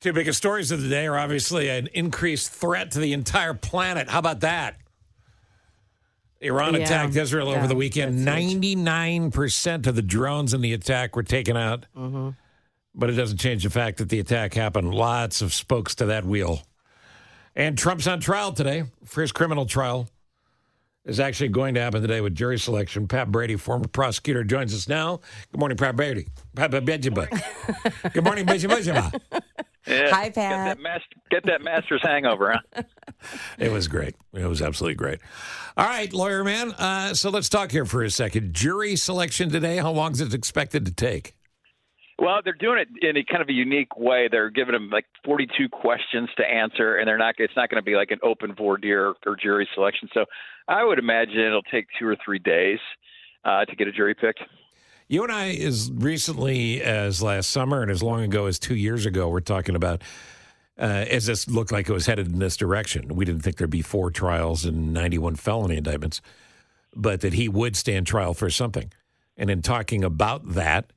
Two biggest stories of the day are obviously an increased threat to the entire planet. How about that? Iran attacked Israel over the weekend. 99% of the drones in the attack were taken out. Mm-hmm. But it doesn't change the fact that the attack happened. Lots of spokes to that wheel. And Trump's on trial today for his criminal trial. Is actually going to happen today with jury selection. Pat Brady, former prosecutor, joins us now. Good morning, Pat Brady. Good morning, Bajaba. Yeah, hi, Pat. Get that master's hangover, huh? It was great. It was absolutely great. All right, lawyer man. So let's talk here for a second. Jury selection today. How long is it expected to take? Well, they're doing it in a kind of a unique way. They're giving them like 42 questions to answer, and it's not going to be like an open voir dire or jury selection. So I would imagine it'll take 2 or 3 days to get a jury picked. You and I, as recently as last summer and as long ago as 2 years ago, we're talking about, as this looked like it was headed in this direction. We didn't think there'd be 4 trials and 91 felony indictments, but that he would stand trial for something. And in talking about that,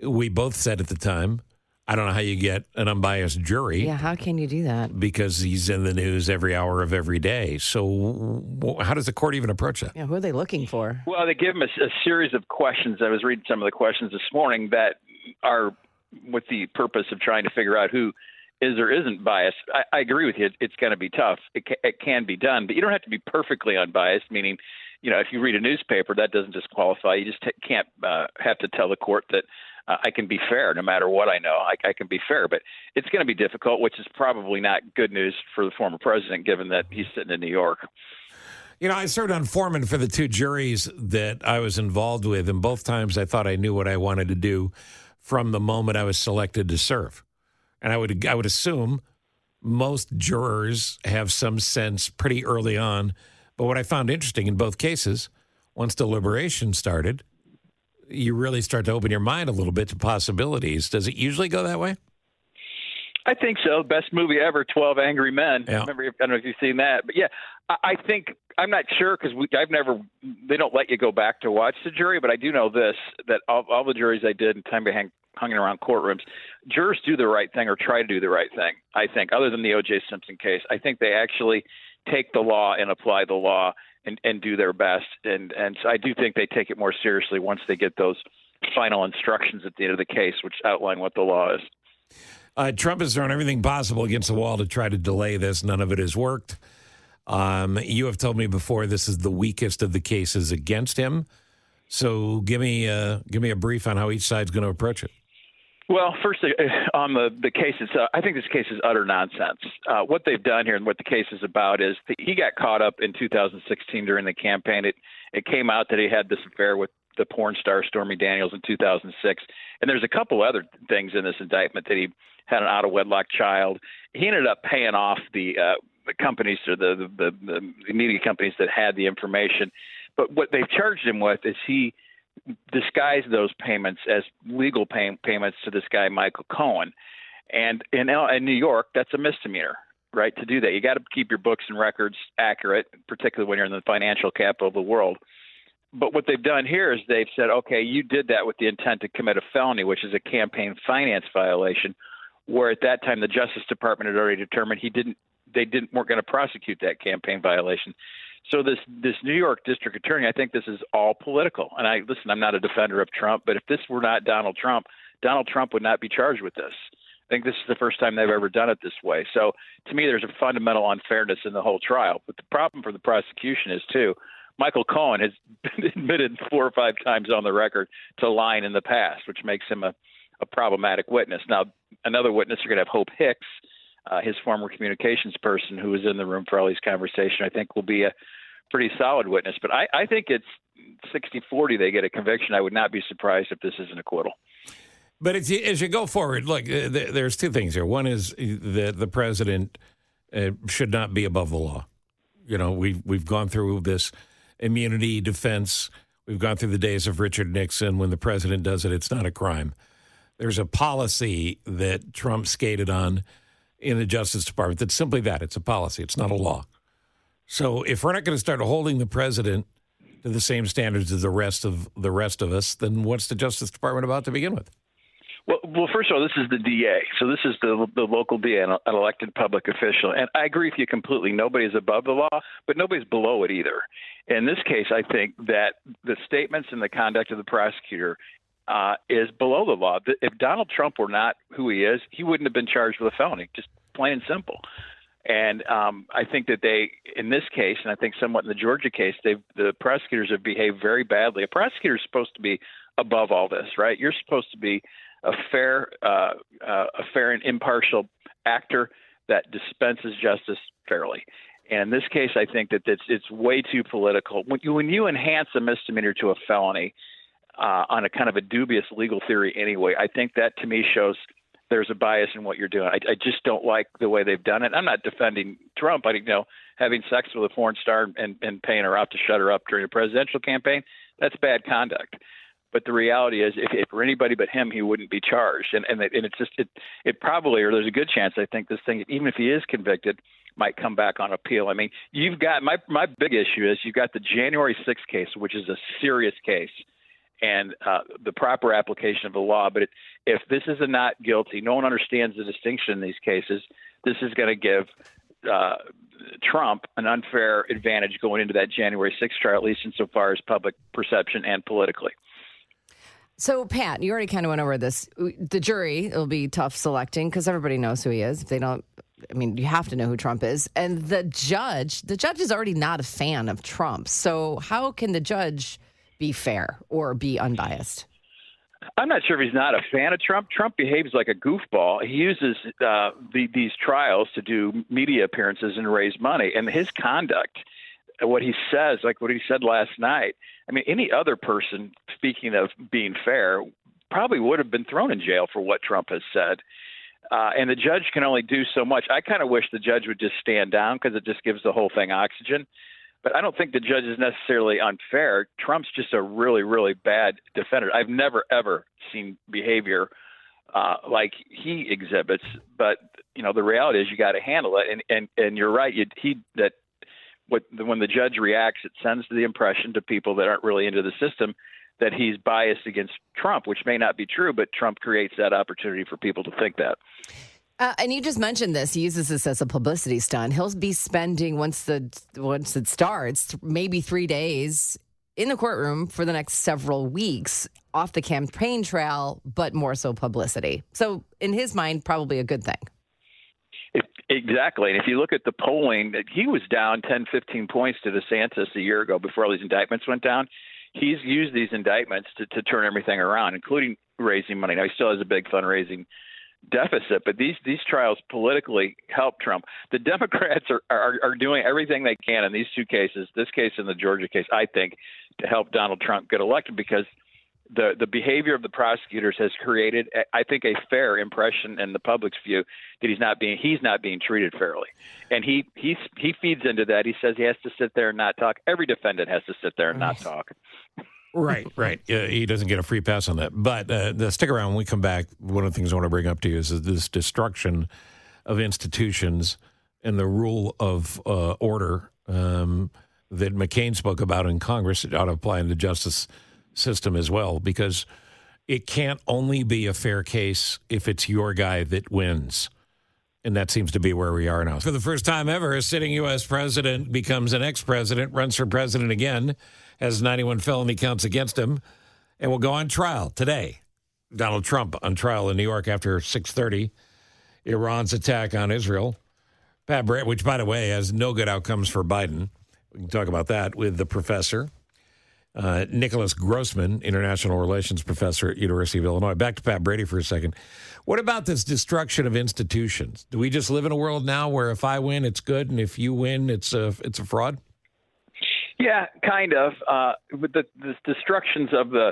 we both said at the time, I don't know how you get an unbiased jury. Yeah, how can you do that? Because he's in the news every hour of every day. So how does the court even approach that? Yeah, who are they looking for? Well, they give him a series of questions. I was reading some of the questions this morning that are with the purpose of trying to figure out who is or isn't biased. I agree with you. It's going to be tough. It can be done, but you don't have to be perfectly unbiased, meaning, if you read a newspaper, that doesn't disqualify. You just can't have to tell the court that I can be fair no matter what I know. I can be fair, but it's going to be difficult, which is probably not good news for the former president, given that he's sitting in New York. I served on foreman for the 2 juries that I was involved with, and both times I thought I knew what I wanted to do from the moment I was selected to serve. And I would assume most jurors have some sense pretty early on. But what I found interesting in both cases, once deliberation started, you really start to open your mind a little bit to possibilities. Does it usually go that way? I think so. Best movie ever, 12 Angry Men. Yeah. I don't know if you've seen that. But, yeah, I think – I'm not sure because they don't let you go back to watch the jury, but I do know this, that all the juries I did in time hung around courtrooms, jurors do the right thing or try to do the right thing, I think, other than the O.J. Simpson case. I think they actually take the law and apply the law and do their best. And so I do think they take it more seriously once they get those final instructions at the end of the case, which outline what the law is. Trump has thrown everything possible against the wall to try to delay this. None of it has worked. You have told me before this is the weakest of the cases against him. So give me a brief on how each side's going to approach it. Well, first, on the case itself, I think this case is utter nonsense. What they've done here and what the case is about is he got caught up in 2016 during the campaign. It came out that he had this affair with the porn star Stormy Daniels in 2006. And there's a couple other things in this indictment, that he had an out-of-wedlock child. He ended up paying off the companies or the media companies that had the information. But what they've charged him with is he disguised those payments as legal payments to this guy, Michael Cohen. And in New York, that's a misdemeanor, right, to do that. You got to keep your books and records accurate, particularly when you're in the financial capital of the world. But what they've done here is they've said, okay, you did that with the intent to commit a felony, which is a campaign finance violation, where at that time the Justice Department had already determined weren't going to prosecute that campaign violation. So this New York district attorney, I think this is all political. And I'm not a defender of Trump, but if this were not Donald Trump would not be charged with this. I think this is the first time they've ever done it this way. So to me, there's a fundamental unfairness in the whole trial. But the problem for the prosecution is, too, Michael Cohen has been admitted 4 or 5 times on the record to lying in the past, which makes him a problematic witness. Now, another witness, you're going to have Hope Hicks, his former communications person who was in the room for all these conversations, I think will be a pretty solid witness. But I think it's 60-40 they get a conviction. I would not be surprised if this is an acquittal. But as you go forward, look, there's 2 things here. One is that the president should not be above the law. We've gone through this immunity defense. We've gone through the days of Richard Nixon. When the president does it, it's not a crime. There's a policy that Trump skated on in the Justice Department that's simply that. It's a policy. It's not a law. So if we're not going to start holding the president to the same standards as the rest of us, then what's the Justice Department about to begin with? Well, first of all, this is the DA. So this is the local DA, an elected public official. And I agree with you completely. Nobody's above the law, but nobody's below it either. In this case, I think that the statements and the conduct of the prosecutor is below the law. If Donald Trump were not who he is, he wouldn't have been charged with a felony, just plain and simple. And I think that they, in this case, and I think somewhat in the Georgia case, the prosecutors have behaved very badly. A prosecutor is supposed to be above all this, right? You're supposed to be a fair and impartial actor that dispenses justice fairly. And in this case, I think that it's way too political. When you enhance a misdemeanor to a felony on a kind of a dubious legal theory anyway, I think that to me shows there's a bias in what you're doing. I just don't like the way they've done it. I'm not defending Trump. Having sex with a porn star and paying her out to shut her up during a presidential campaign, that's bad conduct. But the reality is, if for anybody but him, he wouldn't be charged. And it's just it probably, or there's a good chance, I think this thing, even if he is convicted, might come back on appeal. I mean, you've got my big issue is you've got the January 6th case, which is a serious case, and the proper application of the law. But if this is a not guilty, no one understands the distinction in these cases. This is going to give Trump an unfair advantage going into that January 6th trial, at least insofar as public perception and politically. So, Pat, you already kind of went over this. The jury, it'll be tough selecting because everybody knows who he is. If they don't, I mean, you have to know who Trump is. And the judge is already not a fan of Trump. So how can the judge be fair or be unbiased? I'm not sure if he's not a fan of Trump. Trump behaves like a goofball. He uses these trials to do media appearances and raise money. And his conduct, what he says, like what he said last night, I mean, any other person, speaking of being fair, probably would have been thrown in jail for what Trump has said. And the judge can only do so much. I kind of wish the judge would just stand down because it just gives the whole thing oxygen. But I don't think the judge is necessarily unfair. Trump's just a really, really bad defender. I've never, ever seen behavior like he exhibits. But, the reality is you got to handle it. And you're right. When the judge reacts, it sends the impression to people that aren't really into the system that he's biased against Trump, which may not be true, but Trump creates that opportunity for people to think that. And you just mentioned this. He uses this as a publicity stunt. He'll be spending, once it starts, maybe 3 days in the courtroom for the next several weeks off the campaign trail, but more so publicity. So in his mind, probably a good thing. Exactly. And if you look at the polling, he was down 10, 15 points to DeSantis a year ago before all these indictments went down. He's used these indictments to turn everything around, including raising money. Now, he still has a big fundraising deficit, but these trials politically help Trump. The Democrats are doing everything they can in these two cases, this case and the Georgia case, I think, to help Donald Trump get elected because the behavior of the prosecutors has created, I think, a fair impression in the public's view that he's not being treated fairly. And he feeds into that. He says he has to sit there and not talk. Every defendant has to sit there and not talk. Right. He doesn't get a free pass on that. But stick around when we come back. One of the things I want to bring up to you is this destruction of institutions and the rule of order that McCain spoke about in Congress. It ought to apply in the justice system as well, because it can't only be a fair case if it's your guy that wins. And that seems to be where we are now. For the first time ever, a sitting U.S. president becomes an ex-president, runs for president again, has 91 felony counts against him, and will go on trial today. Donald Trump on trial in New York after 6:30. Iran's attack on Israel. Pat Brady, which, by the way, has no good outcomes for Biden. We can talk about that with the professor. Nicholas Grossman, international relations professor at University of Illinois. Back to Pat Brady for a second. What about this destruction of institutions? Do we just live in a world now where if I win, it's good, and if you win, it's a fraud? Yeah, kind of. With the destructions of the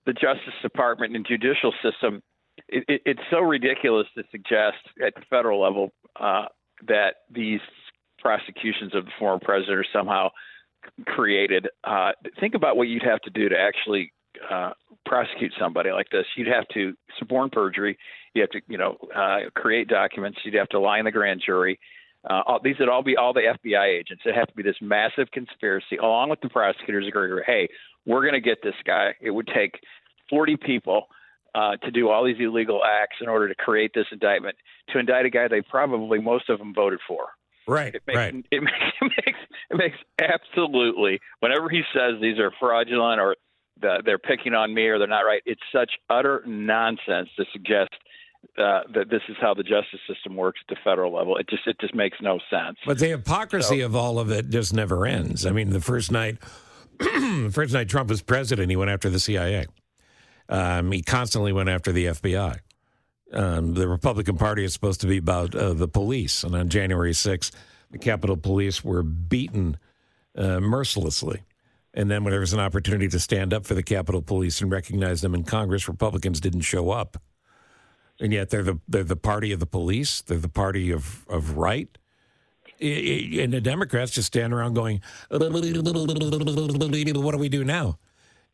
Justice Department and judicial system, it's so ridiculous to suggest at the federal level that these prosecutions of the former president are somehow created. Think about what you'd have to do to actually prosecute somebody like this. You'd have to suborn perjury. You have to, create documents. You'd have to lie in the grand jury. These would all be all the FBI agents. It'd have to be this massive conspiracy, along with the prosecutors agree, hey, we're going to get this guy. It would take 40 people to do all these illegal acts in order to create this indictment, to indict a guy they probably most of them voted for. Right, It makes absolutely, whenever he says these are fraudulent or they're picking on me or they're not right, it's such utter nonsense to suggest that this is how the justice system works at the federal level. It just makes no sense. But the hypocrisy of all of it just never ends. I mean, the first night Trump was president, he went after the CIA. He constantly went after the FBI. The Republican Party is supposed to be about the police. And on January 6th, the Capitol Police were beaten mercilessly. And then when there was an opportunity to stand up for the Capitol Police and recognize them in Congress, Republicans didn't show up. And yet they're the party of the police. They're the party of right. And the Democrats just stand around going, what do we do now?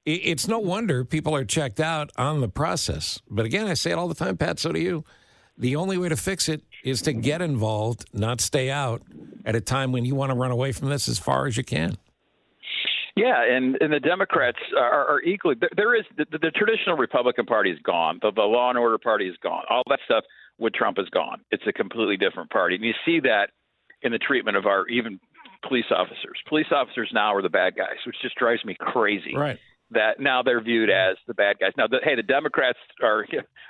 It's no wonder people are checked out on the process. But again, I say it all the time, Pat, so do you. The only way to fix it is to get involved, not stay out at a time when you want to run away from this as far as you can. Yeah, and the Democrats are equally. There is the traditional Republican Party is gone. The law and order party is gone. All that stuff with Trump is gone. It's a completely different party. And you see that in the treatment of our even police officers. Police officers now are the bad guys, which just drives me crazy. Right. That now they're viewed as the bad guys. Now, the Democrats are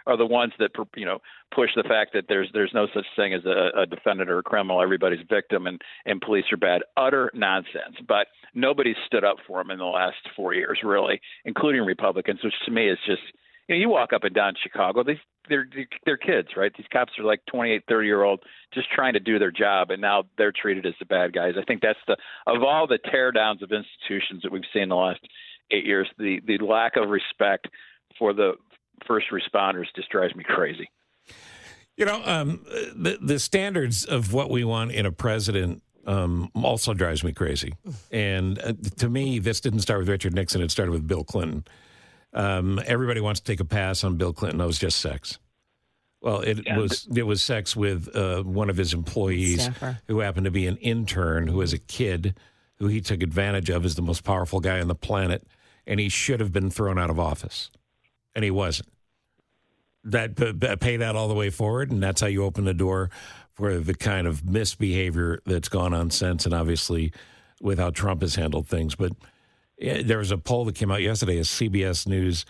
the ones that push the fact that there's no such thing as a defendant or a criminal. Everybody's victim, and police are bad. Utter nonsense. But nobody's stood up for them in the last 4 years, really, including Republicans, which to me is just you walk up and down Chicago, they're kids, right? These cops are like 28, 30-year-old just trying to do their job, and now they're treated as the bad guys. I think that's of all the tear downs of institutions that we've seen in the last 8 years, the lack of respect for the first responders just drives me crazy. The standards of what we want in a president also drives me crazy. And to me, this didn't start with Richard Nixon. It started with Bill Clinton. Everybody wants to take a pass on Bill Clinton. That was just sex. Well, it was sex with one of his employees who happened to be an intern who was a kid who he took advantage of as the most powerful guy on the planet. And he should have been thrown out of office. And he wasn't. Pay that all the way forward, and that's how you open the door for the kind of misbehavior that's gone on since, and obviously with how Trump has handled things. But there was a poll that came out yesterday, a CBS News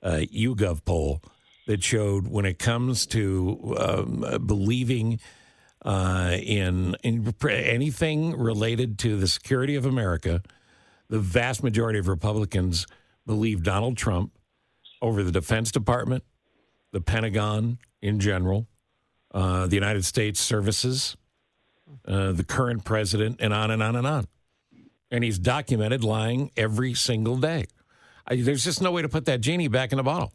YouGov poll, that showed when it comes to believing in anything related to the security of America, the vast majority of Republicans believe Donald Trump over the Defense Department, the Pentagon in general, the United States services, the current president, and on and on and on. And he's documented lying every single day. There's just no way to put that genie back in the bottle.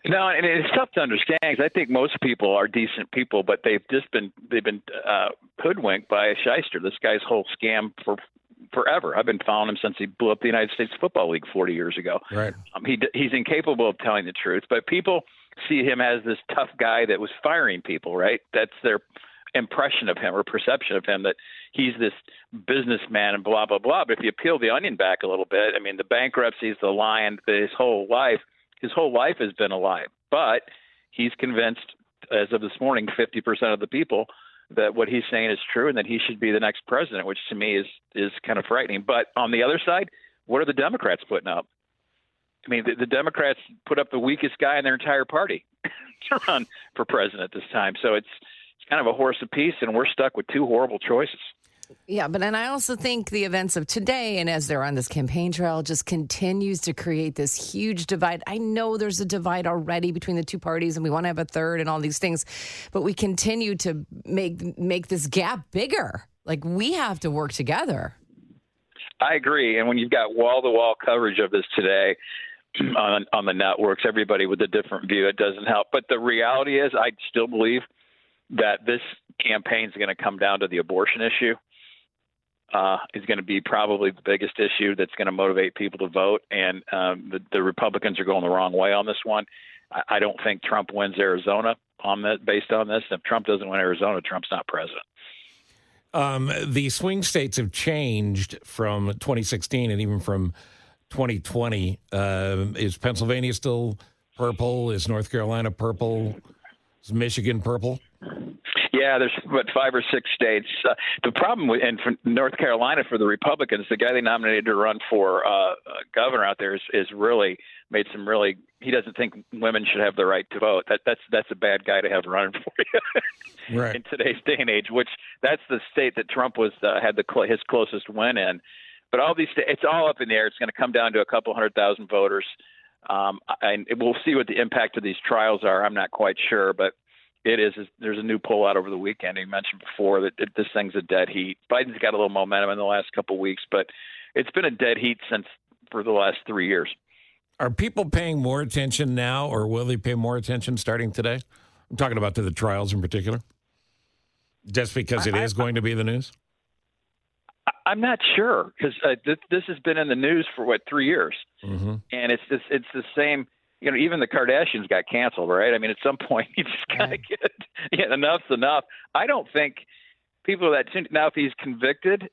No, and it's tough to understand because I think most people are decent people, but they've been hoodwinked by a shyster. This guy's whole scam for forever. I've been following him since he blew up the United States Football League 40 years ago. Right. He's incapable of telling the truth, but people see him as this tough guy that was firing people, right? That's their impression of him or perception of him, that he's this businessman and blah, blah, blah. But if you peel the onion back a little bit, I mean, the bankruptcies, the lying, his whole life has been a lie. But he's convinced, as of this morning, 50% of the people that what he's saying is true and that he should be the next president, which to me is kind of frightening. But on the other side, what are the Democrats putting up? I mean, the Democrats put up the weakest guy in their entire party to run for president this time. So it's kind of a horse apiece, and we're stuck with two horrible choices. Yeah, and I also think the events of today, and as they're on this campaign trail, just continues to create this huge divide. I know there's a divide already between the two parties, and we want to have a third and all these things, but we continue to make this gap bigger. Like, we have to work together. I agree, and when you've got wall-to-wall coverage of this today on the networks, everybody with a different view, it doesn't help. But the reality is, I still believe that this campaign is going to come down to the abortion issue. Is going to be probably the biggest issue that's going to motivate people to vote. And the Republicans are going the wrong way on this one. I don't think Trump wins Arizona based on this. If Trump doesn't win Arizona, Trump's not president. The swing states have changed from 2016 and even from 2020. Is Pennsylvania still purple? Is North Carolina purple? Is Michigan purple? Yeah, there's 5 or 6 states. The problem with for North Carolina for the Republicans, the guy they nominated to run for governor out there is really made some really. He doesn't think women should have the right to vote. That's a bad guy to have running for you right. in today's day and age. Which that's the state that Trump had his closest win in. But all these, it's all up in the air. It's going to come down to a couple 100,000 voters, and we'll see what the impact of these trials are. I'm not quite sure, but. There's a new poll out over the weekend. You mentioned before that this thing's a dead heat. Biden's got a little momentum in the last couple of weeks, but it's been a dead heat for the last 3 years. Are people paying more attention now, or will they pay more attention starting today? I'm talking about to the trials in particular. Just because it is going to be the news? I'm not sure because this has been in the news for 3 years, mm-hmm. and it's the same. You know, even the Kardashians got canceled, right? I mean, at some point, you just kind of get enough's enough. I don't think people that now, if he's convicted,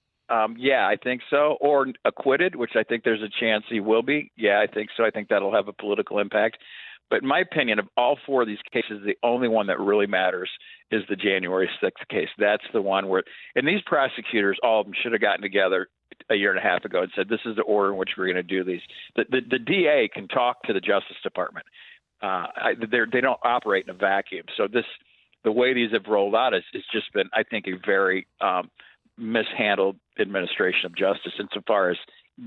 yeah, I think so, or acquitted, which I think there's a chance he will be. Yeah, I think so. I think that'll have a political impact. But in my opinion, of all 4 of these cases, the only one that really matters is the January 6th case. That's the one where, and these prosecutors, all of them should have gotten together a year and a half ago and said, this is the order in which we're going to do these. The DA can talk to the Justice Department. They don't operate in a vacuum. So the way these have rolled out has just been, I think, a very mishandled administration of justice insofar as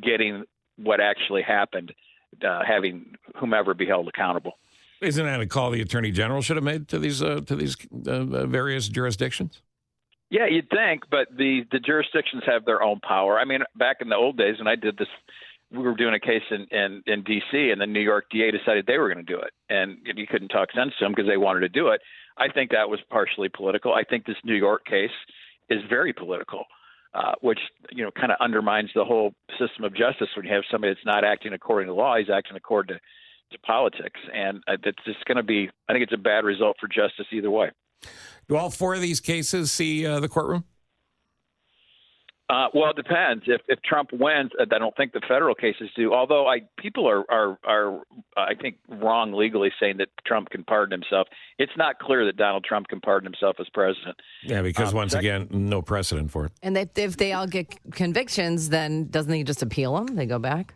getting what actually happened, having whomever be held accountable. Isn't that a call the Attorney General should have made to these various jurisdictions? Yeah, you'd think, but the jurisdictions have their own power. I mean, back in the old days when I did this, we were doing a case in D.C., and the New York DA decided they were going to do it. And you couldn't talk sense to them because they wanted to do it. I think that was partially political. I think this New York case is very political, which, kind of undermines the whole system of justice when you have somebody that's not acting according to law. He's acting according to politics. And it's just going to be, I think it's a bad result for justice either way. Do all 4 of these cases see the courtroom? Well, it depends. If Trump wins, I don't think the federal cases do. Although people are I think wrong legally saying that Trump can pardon himself. It's not clear that Donald Trump can pardon himself as president. Yeah, because once again, no precedent for it. And if they all get convictions, then doesn't he just appeal them? They go back.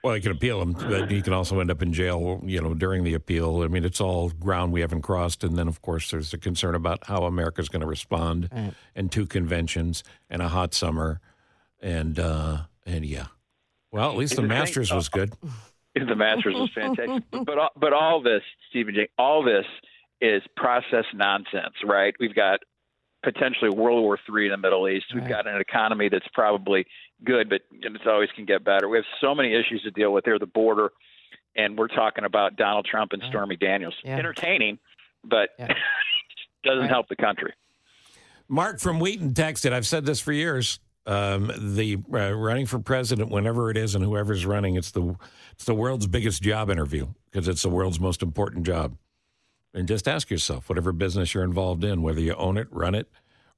Well, he can appeal them, but he can also end up in jail, during the appeal. I mean, it's all ground we haven't crossed. And then, of course, there's the concern about how America's going to respond, right. And 2 conventions and a hot summer. And yeah. Well, at least the Masters was good. The Masters was fantastic. But all this, Stephen J., all this is process nonsense, right? We've got potentially World War III in the Middle East. We've got an economy that's probably good, but it always can get better. We have so many issues to deal with there, the border, and we're talking about Donald Trump and Stormy Daniels. Yeah. Entertaining, but doesn't help the country. Mark from Wheaton texted, I've said this for years, the running for president, whenever it is and whoever's running, it's the world's biggest job interview because it's the world's most important job. And just ask yourself, whatever business you're involved in, whether you own it, run it,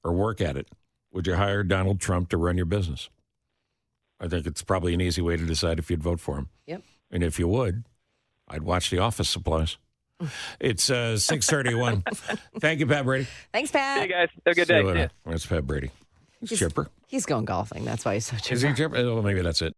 or work at it, would you hire Donald Trump to run your business? I think it's probably an easy way to decide if you'd vote for him. Yep. And if you would, I'd watch The Office Supplies. It's 6:31. Thank you, Pat Brady. Thanks, Pat. Hey, guys. Have a good day. That's Pat Brady. He's chipper. He's going golfing. That's why he's so chipper. Is he chipper? Oh, maybe that's it.